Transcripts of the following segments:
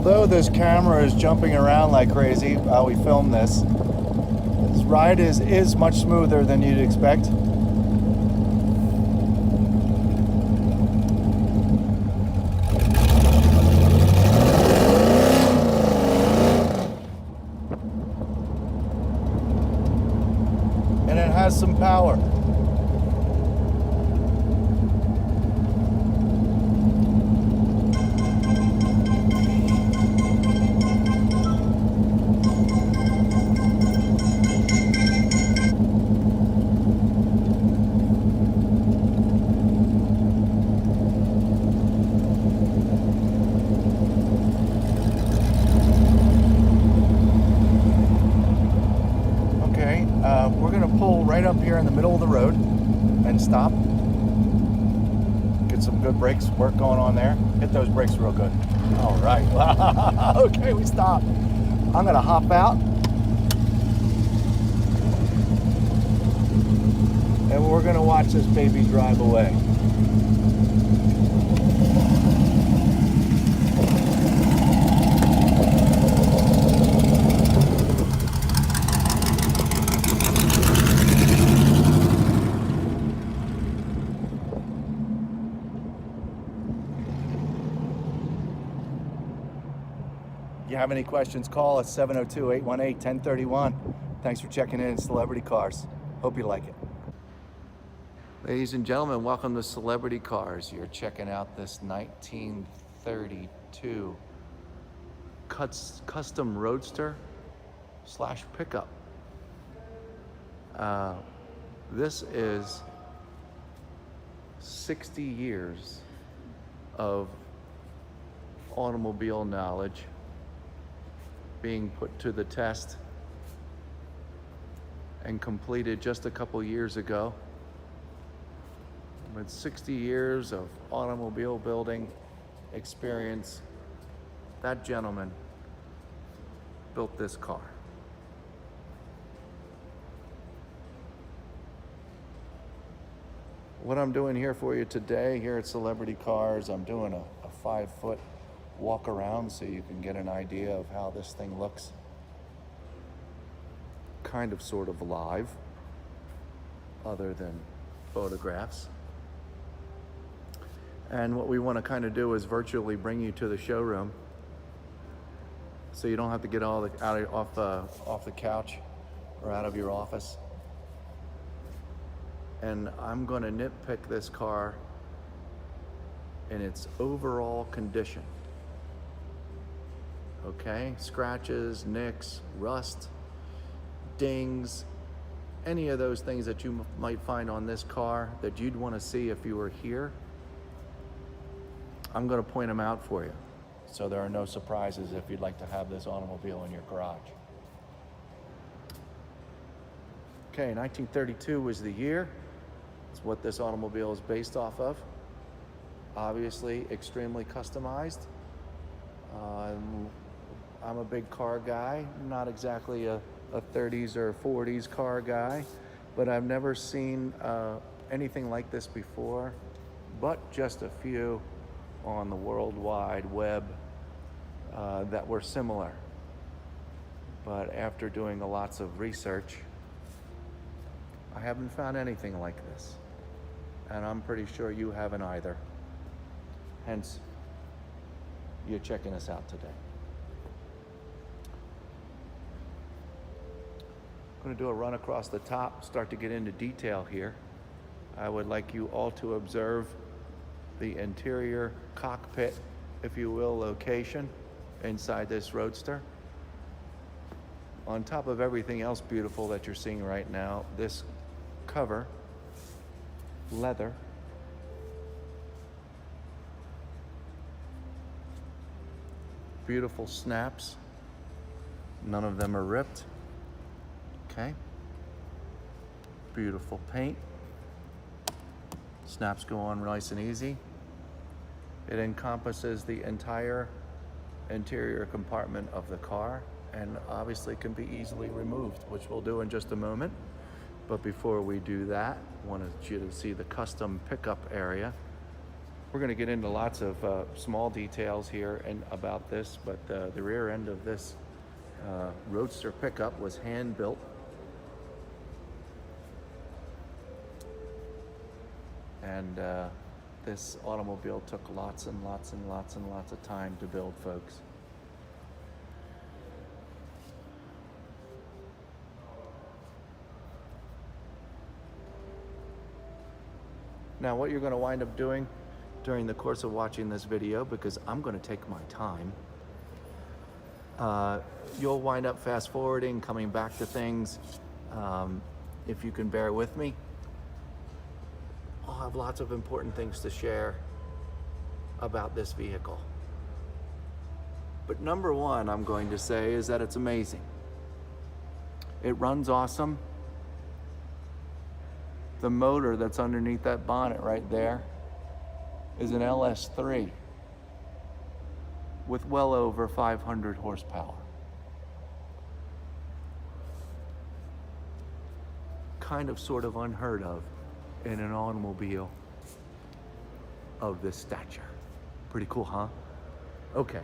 although this camera is jumping around like crazy while we film this ride is much smoother than you'd expect. And it has some power. We're going to pull right up here in the middle of the road and stop. Get some good brakes work going on there. Hit those brakes real good. All right. Okay, we stopped. I'm going to hop out. And we're going to watch this baby drive away. If you have any questions, call us 702-818-1031. Thanks for checking in Celebrity Cars. Hope you like it. Ladies and gentlemen, welcome to Celebrity Cars. You're checking out this 1932 custom roadster / pickup. This is 60 years of automobile knowledge being put to the test and completed just a couple years ago. With 60 years of automobile building experience, that gentleman built this car. What I'm doing here for you today here at Celebrity Cars, I'm doing a 5-foot walk around so you can get an idea of how this thing looks. Kind of sort of live, other than photographs. And what we want to kind of do is virtually bring you to the showroom so you don't have to get off the couch or out of your office. And I'm going to nitpick this car in its overall condition. Okay, scratches, nicks, rust, dings, any of those things that you might find on this car that you'd want to see if you were here, I'm going to point them out for you, so there are no surprises if you'd like to have this automobile in your garage. Okay, 1932 was the year. It's what this automobile is based off of. Obviously, extremely customized. I'm a big car guy, not exactly a 30s or 40s car guy, but I've never seen anything like this before, but just a few on the World Wide Web that were similar. But after doing lots of research, I haven't found anything like this. And I'm pretty sure you haven't either. Hence, you're checking us out today. I'm going to do a run across the top, start to get into detail here. I would like you all to observe the interior cockpit, if you will, location inside this roadster. On top of everything else beautiful that you're seeing right now, this cover, leather, beautiful snaps. None of them are ripped. Okay. Beautiful paint. Snaps go on nice and easy. It encompasses the entire interior compartment of the car and obviously can be easily removed, which we'll do in just a moment. But before we do that, I wanted you to see the custom pickup area. We're going to get into lots of small details here and about this, but the rear end of this roadster pickup was hand built. And this automobile took lots and lots and lots and lots of time to build, folks. Now, what you're going to wind up doing during the course of watching this video, because I'm going to take my time, you'll wind up fast forwarding, coming back to things. If you can bear with me, I'll have lots of important things to share about this vehicle. But number one, I'm going to say, is that it's amazing. It runs awesome. The motor that's underneath that bonnet right there is an LS3 with well over 500 horsepower. Kind of sort of unheard of in an automobile of this stature. Pretty cool, huh? Okay.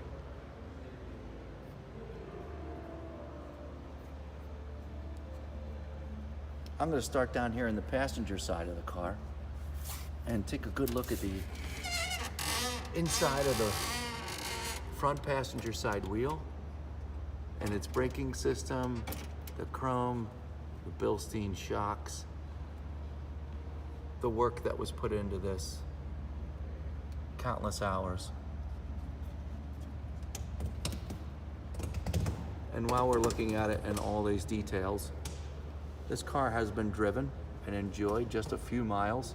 I'm going to start down here in the passenger side of the car and take a good look at the inside of the front passenger side wheel and its braking system, the chrome, the Bilstein shocks, the work that was put into this, countless hours. And while we're looking at it and all these details, this car has been driven and enjoyed just a few miles.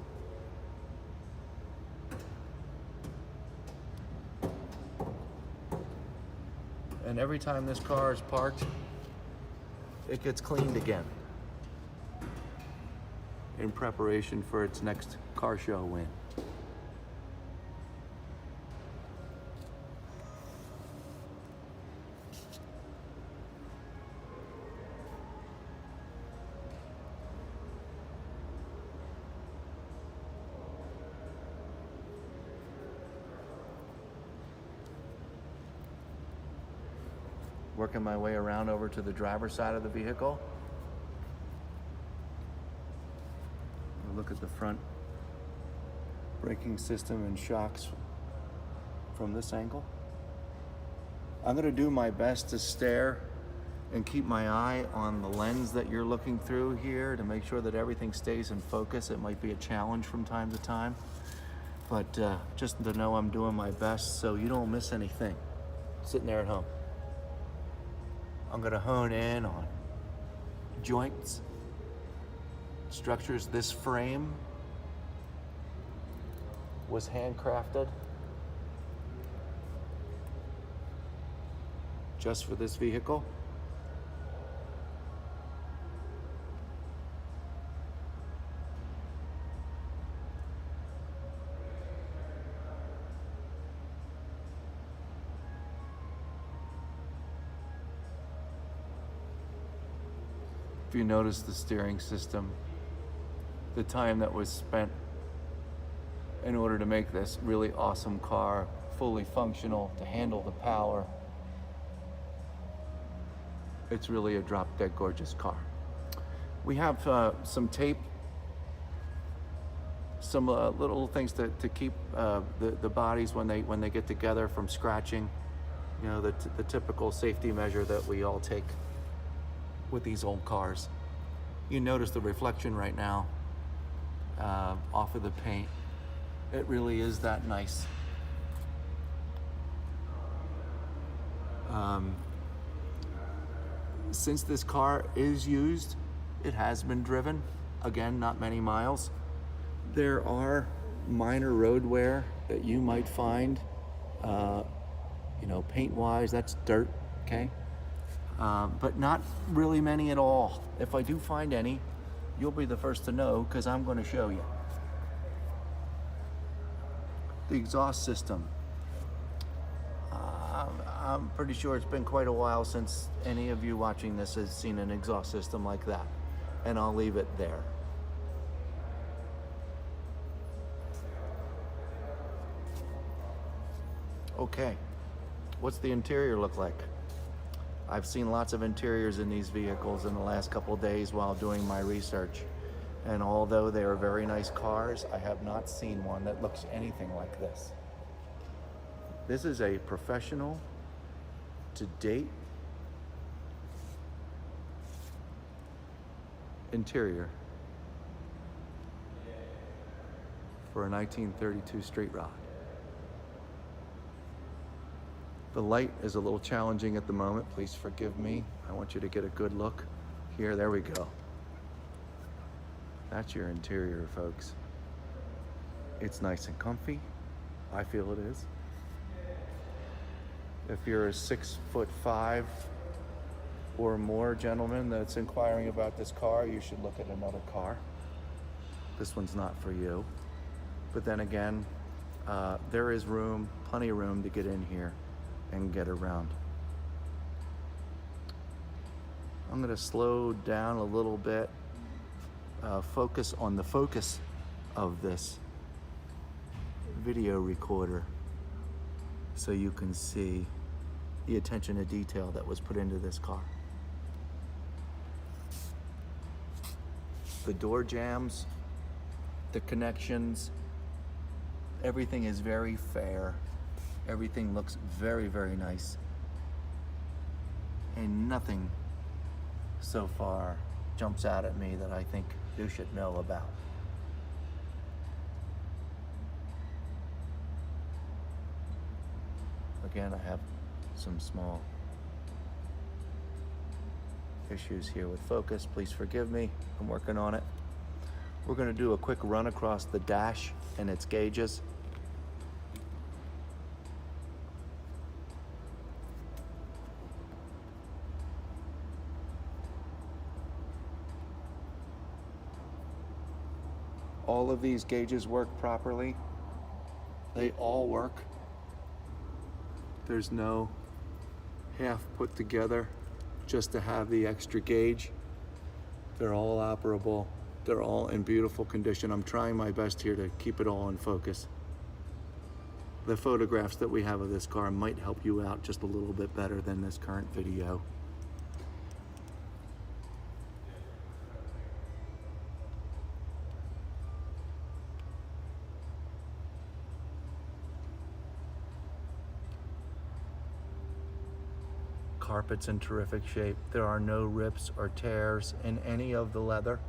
And every time this car is parked, it gets cleaned again in preparation for its next car show win. Working my way around over to the driver's side of the vehicle. Look at the front braking system and shocks from this angle. I'm going to do my best to stare and keep my eye on the lens that you're looking through here to make sure that everything stays in focus. It might be a challenge from time to time, but just to know I'm doing my best so you don't miss anything sitting there at home. I'm going to hone in on joints, structures. This frame was handcrafted just for this vehicle. If you notice the steering system, the time that was spent in order to make this really awesome car fully functional to handle the power, it's really a drop-dead gorgeous car. We have some tape, some little things to keep the bodies when they get together from scratching. You know, the typical safety measure that we all take with these old cars. You notice the reflection right now off of the paint. It really is that nice. Since this car is used, it has been driven, again, not many miles. There are minor road wear that you might find, you know, paint-wise, that's dirt, okay? But not really many at all. If I do find any, you'll be the first to know because I'm going to show you. The exhaust system. I'm pretty sure it's been quite a while since any of you watching this has seen an exhaust system like that, and I'll leave it there. Okay, what's the interior look like? I've seen lots of interiors in these vehicles in the last couple of days while doing my research. And although they are very nice cars, I have not seen one that looks anything like this. This is a professional to date interior for a 1932 straight rod. The light is a little challenging at the moment. Please forgive me. I want you to get a good look here. There we go. That's your interior, folks. It's nice and comfy. I feel it is. If you're a 6'5" or more gentleman that's inquiring about this car, you should look at another car. This one's not for you. But then again, there is room, plenty of room to get in here and get around. I'm gonna slow down a little bit, focus on the focus of this video recorder so you can see the attention to detail that was put into this car. The door jambs, the connections, everything is very fair. Everything looks very, very nice. And nothing so far jumps out at me that I think you should know about. Again, I have some small issues here with focus. Please forgive me. I'm working on it. We're going to do a quick run across the dash and its gauges. All of these gauges work properly. They all work. There's no half put together just to have the extra gauge. They're all operable. They're all in beautiful condition. I'm trying my best here to keep it all in focus. The photographs that we have of this car might help you out just a little bit better than this current video. Carpet's in terrific shape. There are no rips or tears in any of the leather.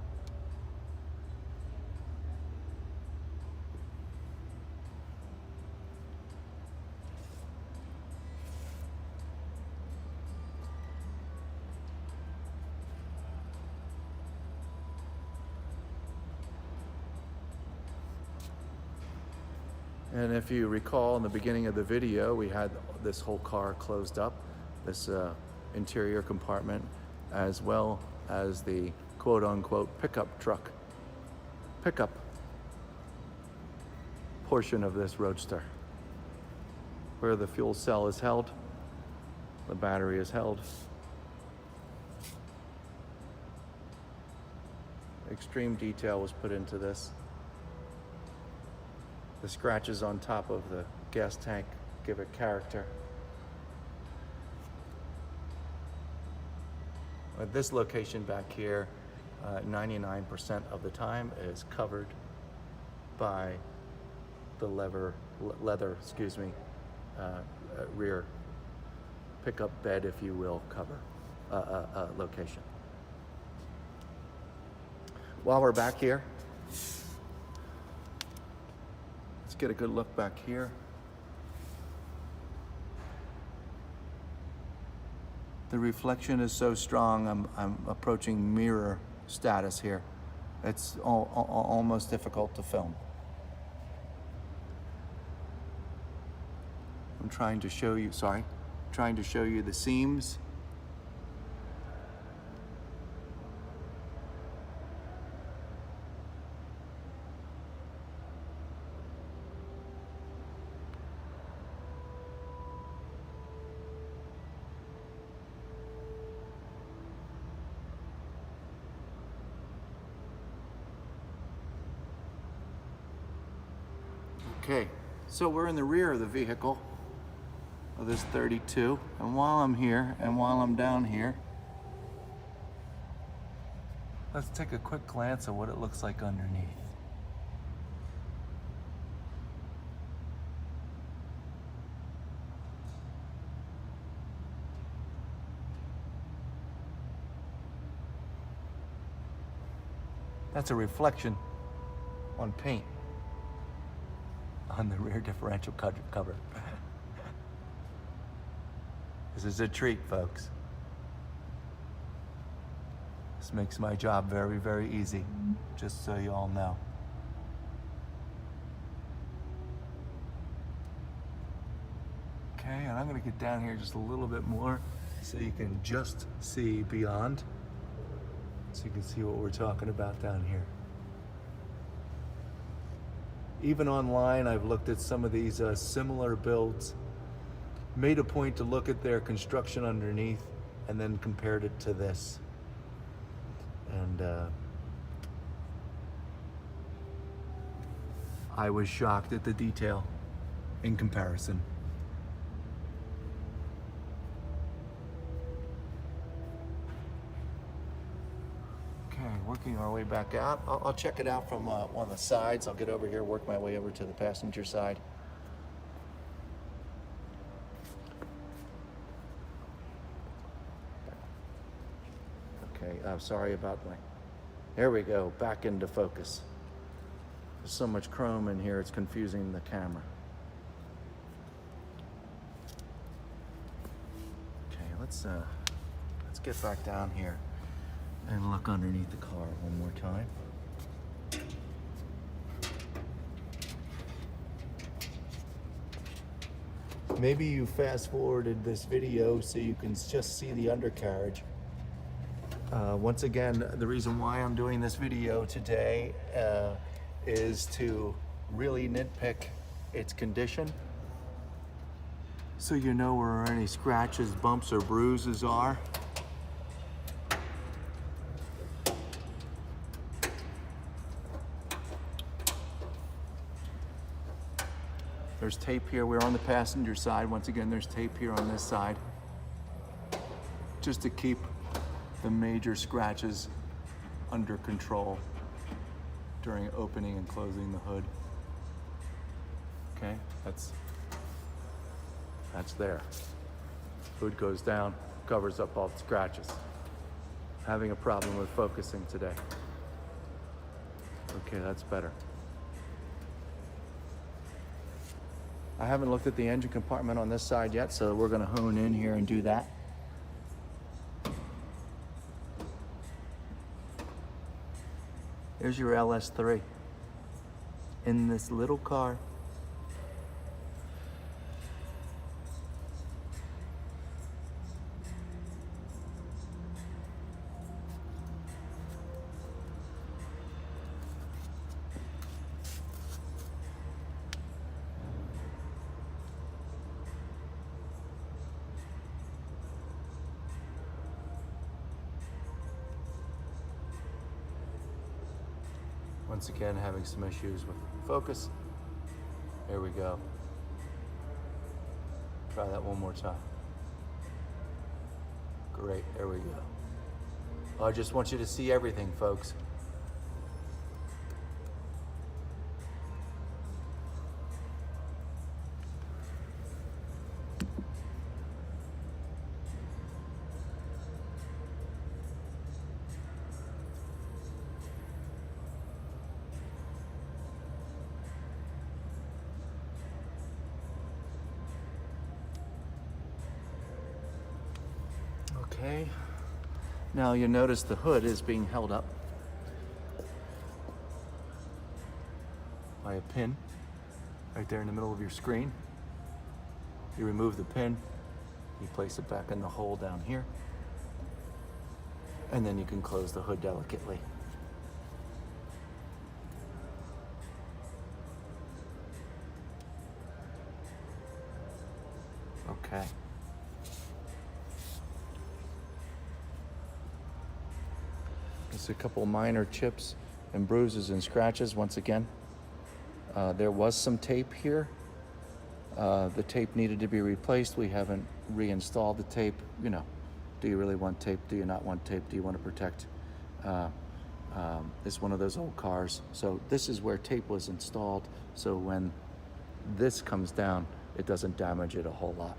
And if you recall in the beginning of the video, we had this whole car closed up, this interior compartment, as well as the quote-unquote pickup portion of this roadster, where the fuel cell is held, the battery is held. Extreme detail was put into this. The scratches on top of the gas tank give it character. At this location back here, 99% of the time is covered by the leather, rear pickup bed, if you will, cover location. While we're back here, let's get a good look back here. The reflection is so strong, I'm approaching mirror status here. It's almost difficult to film. I'm trying to show you the seams. Okay, so we're in the rear of the vehicle. of this 32. And while I'm here and while I'm down here, let's take a quick glance at what it looks like underneath. That's a reflection on paint on the rear differential cover. This is a treat, folks. This makes my job very, very easy, just so you all know. Okay, and I'm gonna get down here just a little bit more so you can just see beyond. So you can see what we're talking about down here. Even online, I've looked at some of these similar builds, made a point to look at their construction underneath, and then compared it to this. And I was shocked at the detail in comparison. Working our way back out. I'll check it out from one of the sides. I'll get over here, work my way over to the passenger side. Okay, I'm sorry about my... There we go, back into focus. There's so much chrome in here, it's confusing the camera. Okay, let's get back down here and look underneath the car one more time. Maybe you fast forwarded this video so you can just see the undercarriage. Once again, the reason why I'm doing this video today is to really nitpick its condition, so you know where any scratches, bumps, or bruises are. There's tape here. We're on the passenger side. Once again, there's tape here on this side, just to keep the major scratches under control during opening and closing the hood. Okay, that's there. Hood goes down, covers up all the scratches. Having a problem with focusing today. Okay, that's better. I haven't looked at the engine compartment on this side yet, so we're gonna hone in here and do that. Here's your LS3 in this little car. Once again, having some issues with focus. Here we go. Try that one more time. Great, there we go. I just want you to see everything, folks. Okay, now you notice the hood is being held up by a pin right there in the middle of your screen. You remove the pin, you place it back in the hole down here, and then you can close the hood delicately. Okay. Just a couple minor chips and bruises and scratches once again. There was some tape here. The tape needed to be replaced. We haven't reinstalled the tape. You know, do you really want tape? Do you not want tape? Do you want to protect? It's one of those old cars. So this is where tape was installed. So when this comes down, it doesn't damage it a whole lot.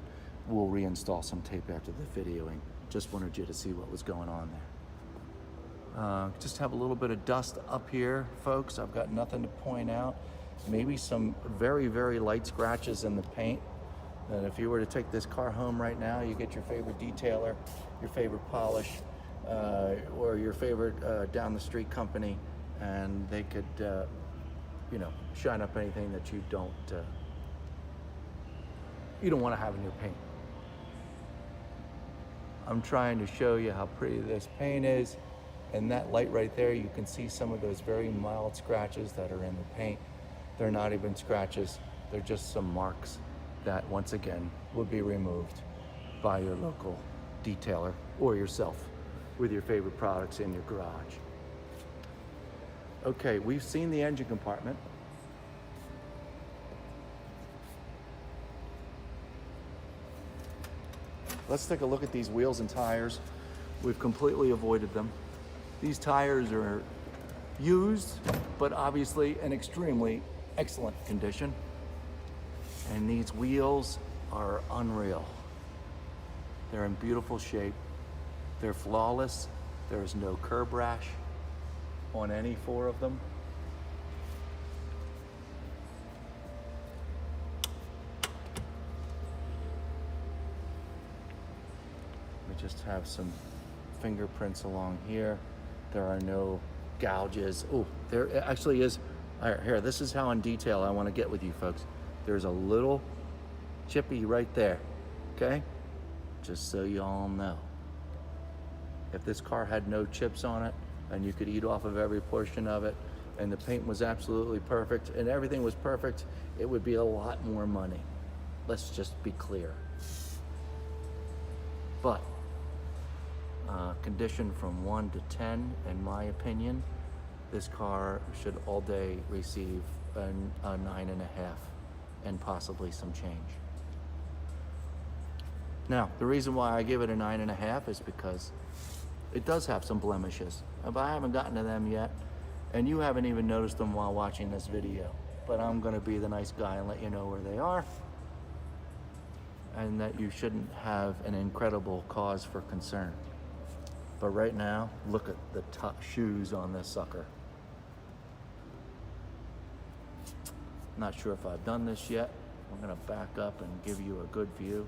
We'll reinstall some tape after the videoing. Just wanted you to see what was going on there. Just have a little bit of dust up here, folks. I've got nothing to point out. Maybe some very, very light scratches in the paint. And if you were to take this car home right now, you get your favorite detailer, your favorite polish, or your favorite down the street company, and they could, you know, shine up anything that you don't want to have in your paint. I'm trying to show you how pretty this paint is, and that light right there, you can see some of those very mild scratches that are in the paint. They're not even scratches, they're just some marks that, once again, will be removed by your local detailer or yourself with your favorite products in your garage. Okay, we've seen the engine compartment. Let's take a look at these wheels and tires. We've completely avoided them. These tires are used, but obviously in extremely excellent condition. And these wheels are unreal. They're in beautiful shape. They're flawless. There's no curb rash on any four of them. We just have some fingerprints along here. There are no gouges. Oh, there actually is. All right, here, this is how in detail I want to get with you folks. There's a little chippy right there, okay? Just so you all know. If this car had no chips on it and you could eat off of every portion of it and the paint was absolutely perfect and everything was perfect, it would be a lot more money. Let's just be clear. But condition from 1 to 10, in my opinion, this car should all day receive a 9.5 and possibly some change. Now, the reason why I give it a 9.5 is because it does have some blemishes, but I haven't gotten to them yet, and you haven't even noticed them while watching this video. But I'm gonna be the nice guy and let you know where they are, and that you shouldn't have an incredible cause for concern. But right now, look at the shoes on this sucker. Not sure if I've done this yet. I'm gonna back up and give you a good view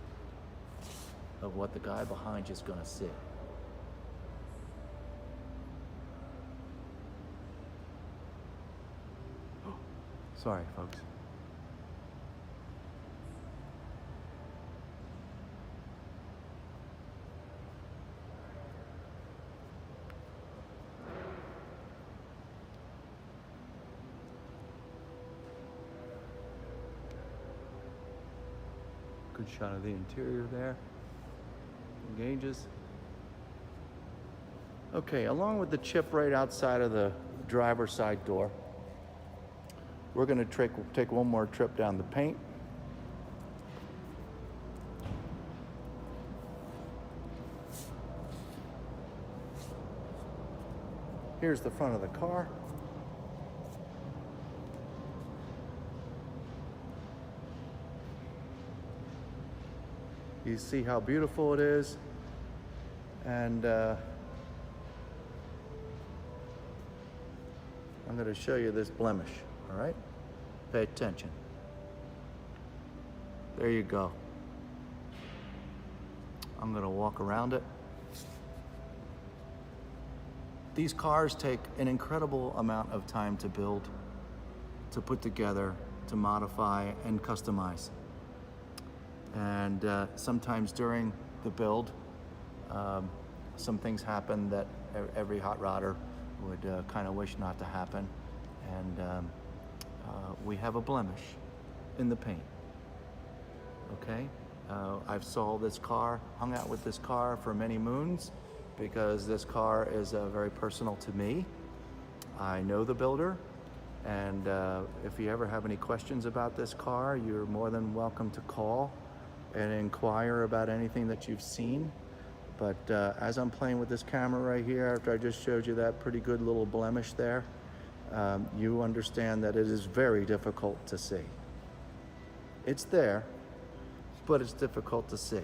of what the guy behind you is gonna see. Sorry, folks. Good shot of the interior there. Gauges. Okay, along with the chip right outside of the driver's side door, we're going to take one more trip down the paint. Here's the front of the car. You see how beautiful it is, and I'm going to show you this blemish, all right? Pay attention. There you go. I'm going to walk around it. These cars take an incredible amount of time to build, to put together, to modify, and customize. And sometimes during the build, some things happen that every hot rodder would kind of wish not to happen. And we have a blemish in the paint, okay? I've sold this car, hung out with this car for many moons, because this car is very personal to me. I know the builder, And if you ever have any questions about this car, you're more than welcome to call and inquire about anything that you've seen. But as I'm playing with this camera right here, after I just showed you that pretty good little blemish there, you understand that it is very difficult to see. It's there, but it's difficult to see.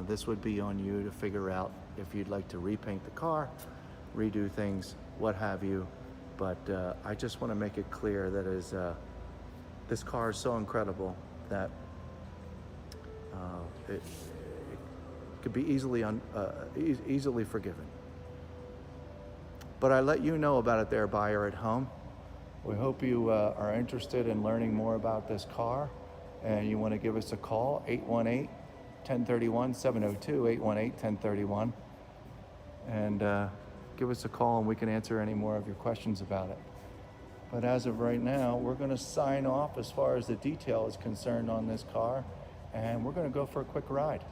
This would be on you to figure out if you'd like to repaint the car, redo things, what have you. But I just want to make it clear that this car is so incredible that it could be easily forgiven. But I let you know about it there, buyer at home. We hope you are interested in learning more about this car, and you want to give us a call, 818-1031, 702-818-1031, and give us a call and we can answer any more of your questions about it. But as of right now, we're going to sign off as far as the detail is concerned on this car, and we're going to go for a quick ride.